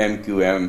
MQM,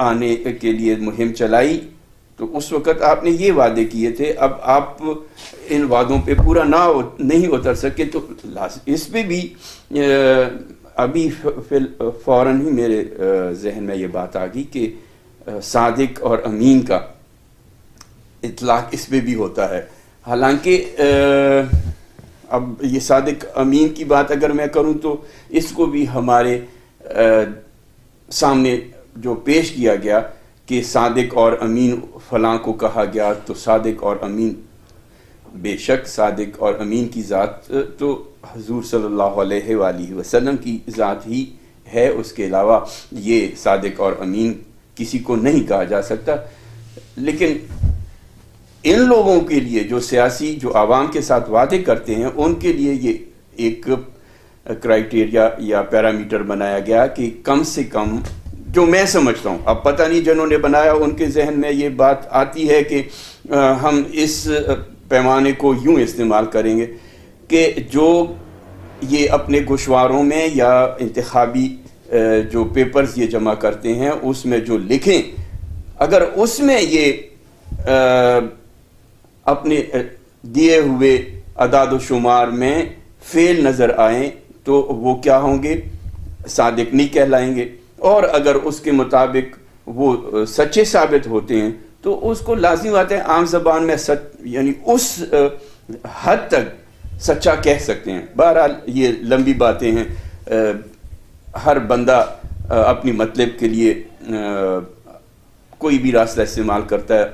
آنے کے لیے مہم چلائی تو اس وقت آپ نے یہ وعدے کیے تھے، اب آپ ان وعدوں پہ پورا نہیں اتر سکے، تو اس پہ بھی ابھی فوراً ہی میرے ذہن میں یہ بات آ گئی کہ صادق اور امین کا اطلاق اس پہ بھی ہوتا ہے. حالانکہ اب یہ صادق امین کی بات اگر میں کروں تو اس کو بھی ہمارے سامنے جو پیش کیا گیا کہ صادق اور امین فلاں کو کہا گیا، تو صادق اور امین، بے شک صادق اور امین کی ذات تو حضور صلی اللہ علیہ وآلہ وسلم کی ذات ہی ہے، اس کے علاوہ یہ صادق اور امین کسی کو نہیں کہا جا سکتا. لیکن ان لوگوں کے لیے جو سیاسی، جو عوام کے ساتھ وعدے کرتے ہیں، ان کے لیے یہ ایک کرائیٹیریا یا پیرامیٹر بنایا گیا کہ کم سے کم، جو میں سمجھتا ہوں، اب پتہ نہیں جنہوں نے بنایا ان کے ذہن میں یہ بات آتی ہے کہ ہم اس پیمانے کو یوں استعمال کریں گے کہ جو یہ اپنے گوشواروں میں یا انتخابی جو پیپرز یہ جمع کرتے ہیں اس میں جو لکھیں، اگر اس میں یہ اپنے دیے ہوئے اعداد و شمار میں فیل نظر آئیں تو وہ کیا ہوں گے؟ صادق نہیں کہلائیں گے. اور اگر اس کے مطابق وہ سچے ثابت ہوتے ہیں تو اس کو لازم آتا ہے عام زبان میں یعنی اس حد تک سچا کہہ سکتے ہیں. بہرحال یہ لمبی باتیں ہیں، ہر بندہ اپنی مطلب کے لیے کوئی بھی راستہ استعمال کرتا ہے،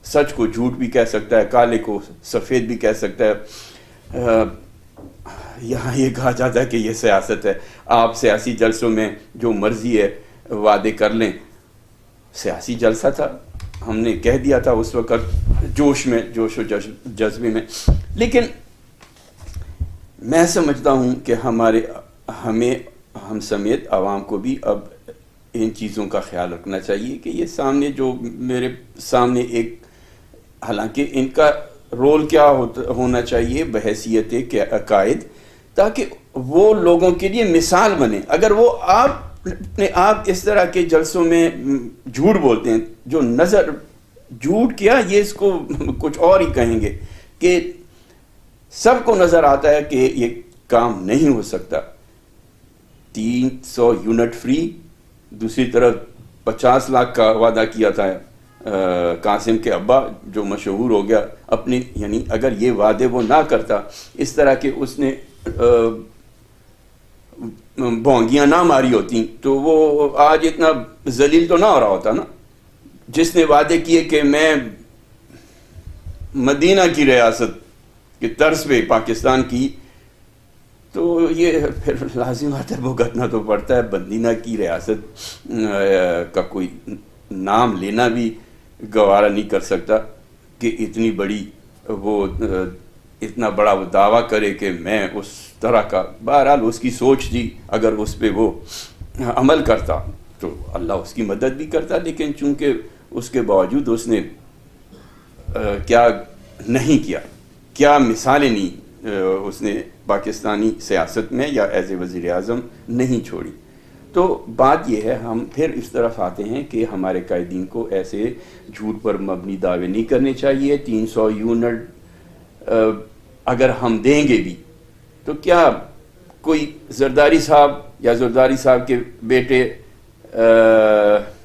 سچ کو جھوٹ بھی کہہ سکتا ہے، کالے کو سفید بھی کہہ سکتا ہے. یہاں یہ کہا جاتا ہے کہ یہ سیاست ہے، آپ سیاسی جلسوں میں جو مرضی ہے وعدے کر لیں. سیاسی جلسہ تھا، ہم نے کہہ دیا تھا اس وقت جوش و جذبے میں. لیکن میں سمجھتا ہوں کہ ہم سمیت عوام کو بھی اب ان چیزوں کا خیال رکھنا چاہیے کہ یہ سامنے جو میرے سامنے ایک، حالانکہ ان کا رول کیا ہونا چاہیے بحیثیت قائد، تاکہ وہ لوگوں کے لیے مثال بنے. اگر وہ آپ اس طرح کے جلسوں میں جھوٹ بولتے ہیں، جو جھوٹ کیا، یہ اس کو کچھ اور ہی کہیں گے کہ سب کو نظر آتا ہے کہ یہ کام نہیں ہو سکتا. 300 یونٹ فری، دوسری طرف 50 لاکھ کا وعدہ کیا تھا قاسم کے ابا جو مشہور ہو گیا اپنی، یعنی اگر یہ وعدے وہ نہ کرتا، اس طرح کے اس نے بونگیاں نہ ماری ہوتی تو وہ آج اتنا ذلیل تو نہ ہو رہا ہوتا نا. جس نے وعدے کیے کہ میں مدینہ کی ریاست کی طرز پہ پاکستان کی، تو یہ پھر لازم آتا ہے بھگتنا تو پڑتا ہے. مدینہ کی ریاست کا کوئی نام لینا بھی گوارا نہیں کر سکتا کہ اتنی بڑی وہ اتنا بڑا وہ دعویٰ کرے کہ میں اس طرح کا. بہرحال اس کی سوچ تھی، اگر اس پہ وہ عمل کرتا تو اللہ اس کی مدد بھی کرتا. لیکن چونکہ اس کے باوجود اس نے کیا نہیں کیا، کیا مثالیں نہیں اس نے پاکستانی سیاست میں یا ایز اے وزیر اعظم نہیں چھوڑی. تو بات یہ ہے، ہم پھر اس طرف آتے ہیں کہ ہمارے قائدین کو ایسے جھوٹ پر مبنی دعوے نہیں کرنے چاہیے. 300 یونٹ اگر ہم دیں گے بھی تو کیا کوئی زرداری صاحب یا زرداری صاحب کے بیٹے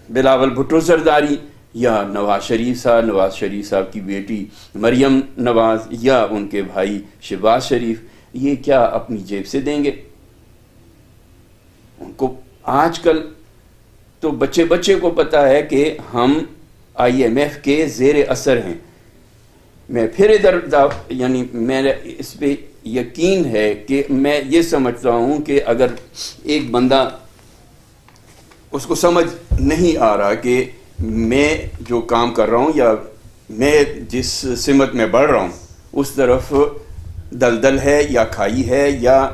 بلاول بھٹو زرداری یا نواز شریف صاحب کی بیٹی مریم نواز یا ان کے بھائی شہباز شریف، یہ کیا اپنی جیب سے دیں گے؟ ان کو آج کل تو بچے کو پتا ہے کہ ہم IMF کے زیر اثر ہیں. میں پھر یعنی میرا اس پہ یقین ہے کہ میں یہ سمجھتا ہوں کہ اگر ایک بندہ اس کو سمجھ نہیں آ رہا کہ میں جو کام کر رہا ہوں یا میں جس سمت میں بڑھ رہا ہوں اس طرف دلدل ہے یا کھائی ہے یا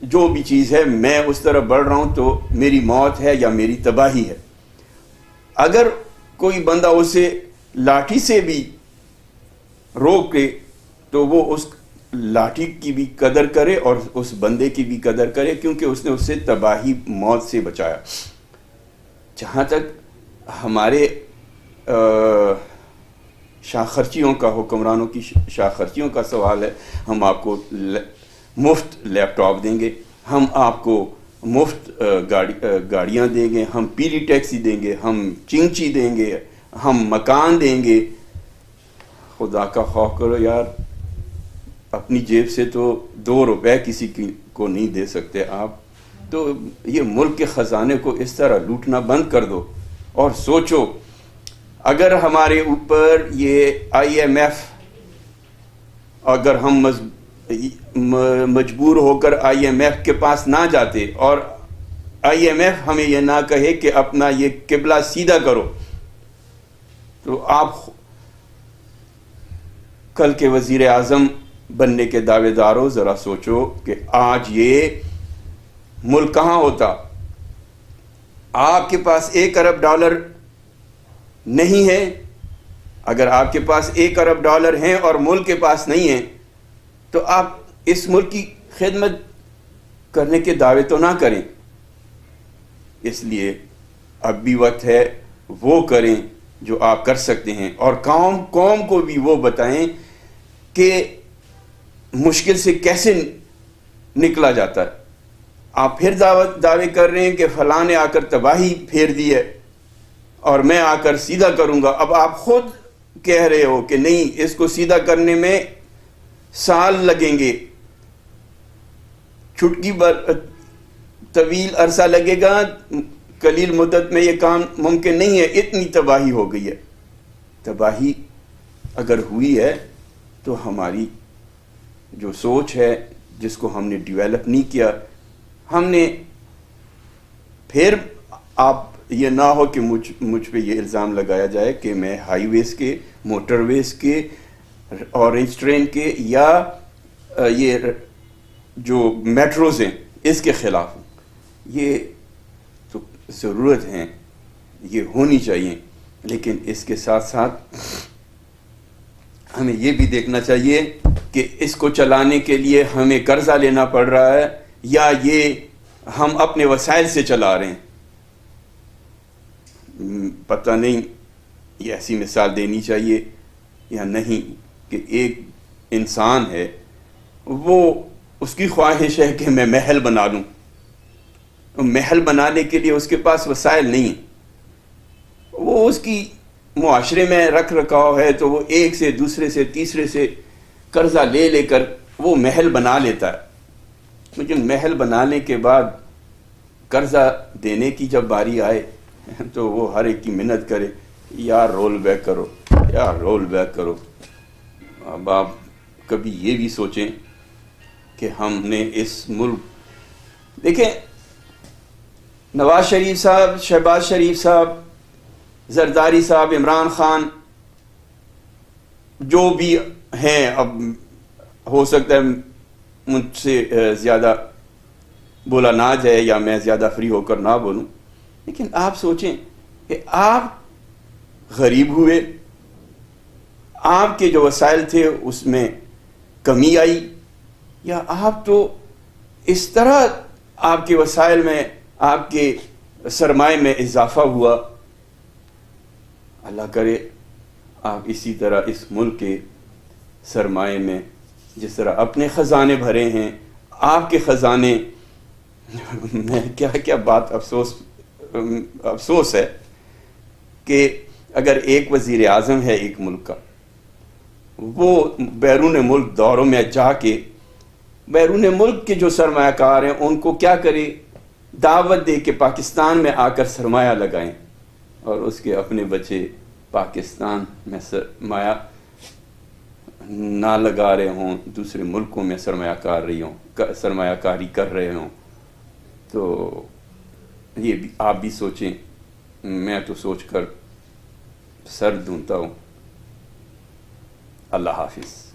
جو بھی چیز ہے، میں اس طرف بڑھ رہا ہوں تو میری موت ہے یا میری تباہی ہے. اگر کوئی بندہ اسے لاٹھی سے بھی روکے تو وہ اس لاٹھی کی بھی قدر کرے اور اس بندے کی بھی قدر کرے، کیونکہ اس نے اسے تباہی، موت سے بچایا. جہاں تک ہمارے شاہ خرچیوں کا، حکمرانوں کی شاہ خرچیوں کا سوال ہے، ہم آپ کو مفت لیپ ٹاپ دیں گے، ہم آپ کو مفت گاڑیاں دیں گے، ہم پیلی ٹیکسی دیں گے، ہم چنگچی دیں گے، ہم مکان دیں گے. خدا کا خوف کرو یار، اپنی جیب سے تو 2 روپے کسی کو نہیں دے سکتے آپ. تو یہ ملک کے خزانے کو اس طرح لوٹنا بند کر دو اور سوچو، اگر ہمارے اوپر یہ IMF، اگر ہم مجبور ہو کر IMF کے پاس نہ جاتے اور IMF ہمیں یہ نہ کہے کہ اپنا یہ قبلہ سیدھا کرو، تو آپ کل کے وزیر اعظم بننے کے دعوے داروں ذرا سوچو کہ آج یہ ملک کہاں ہوتا. آپ کے پاس $1 ارب نہیں ہے. اگر آپ کے پاس $1 ارب ہیں اور ملک کے پاس نہیں ہے تو آپ اس ملک کی خدمت کرنے کے دعوے تو نہ کریں. اس لیے اب بھی وقت ہے وہ کریں جو آپ کر سکتے ہیں، اور قوم کو بھی وہ بتائیں کہ مشکل سے کیسے نکلا جاتا ہے. آپ پھر دعوے کر رہے ہیں کہ فلاں نے آ کر تباہی پھیر دی ہے اور میں آ کر سیدھا کروں گا. اب آپ خود کہہ رہے ہو کہ نہیں، اس کو سیدھا کرنے میں سال لگیں گے، چھٹکی طویل عرصہ لگے گا، قلیل مدت میں یہ کام ممکن نہیں ہے. اتنی تباہی ہو گئی ہے. تباہی اگر ہوئی ہے تو ہماری جو سوچ ہے، جس کو ہم نے ڈیولپ نہیں کیا، ہم نے پھر آپ یہ نہ ہو کہ مجھ پہ یہ الزام لگایا جائے کہ میں ہائی ویز کے، موٹر ویز کے، اورنج ٹرین کے یا یہ جو میٹروز ہیں اس کے خلاف ہوں. یہ تو ضرورت ہیں، یہ ہونی چاہیے، لیکن اس کے ساتھ ساتھ ہمیں یہ بھی دیکھنا چاہیے کہ اس کو چلانے کے لیے ہمیں قرضہ لینا پڑ رہا ہے یا یہ ہم اپنے وسائل سے چلا رہے ہیں. پتہ نہیں یہ ایسی مثال دینی چاہیے یا نہیں کہ ایک انسان ہے، وہ اس کی خواہش ہے کہ میں محل بنا لوں. محل بنانے کے لیے اس کے پاس وسائل نہیں ہیں. وہ اس کی معاشرے میں رکھ رکھاؤ ہے تو وہ ایک سے دوسرے سے تیسرے سے قرضہ لے کر وہ محل بنا لیتا ہے. لیکن محل بنانے کے بعد قرضہ دینے کی جب باری آئے تو وہ ہر ایک کی منت کرے، یار رول بیک کرو، یار رول بیک کرو. اب آپ کبھی یہ بھی سوچیں کہ ہم نے اس ملک، دیکھیں نواز شریف صاحب، شہباز شریف صاحب، زرداری صاحب، عمران خان، جو بھی ہیں، اب ہو سکتا ہے مجھ سے زیادہ بولا نہ جائے یا میں زیادہ فری ہو کر نہ بولوں، لیکن آپ سوچیں کہ آپ غریب ہوئے، آپ کے جو وسائل تھے اس میں کمی آئی، یا آپ تو اس طرح آپ کے وسائل میں، آپ کے سرمائے میں اضافہ ہوا. اللہ کرے آپ اسی طرح اس ملک کے سرمائے میں جس طرح اپنے خزانے بھرے ہیں، آپ کے خزانے میں کیا بات افسوس ہے کہ اگر ایک وزیر اعظم ہے ایک ملک کا، وہ بیرون ملک دوروں میں جا کے بیرون ملک کے جو سرمایہ کار ہیں ان کو کیا کرے، دعوت دے کہ پاکستان میں آ کر سرمایہ لگائیں، اور اس کے اپنے بچے پاکستان میں سرمایہ نہ لگا رہے ہوں، دوسرے ملکوں میں سرمایہ کاری کر رہے ہوں. تو یہ بھی آپ بھی سوچیں. میں تو سوچ کر سر دھونتا ہوں. اللہ حافظ.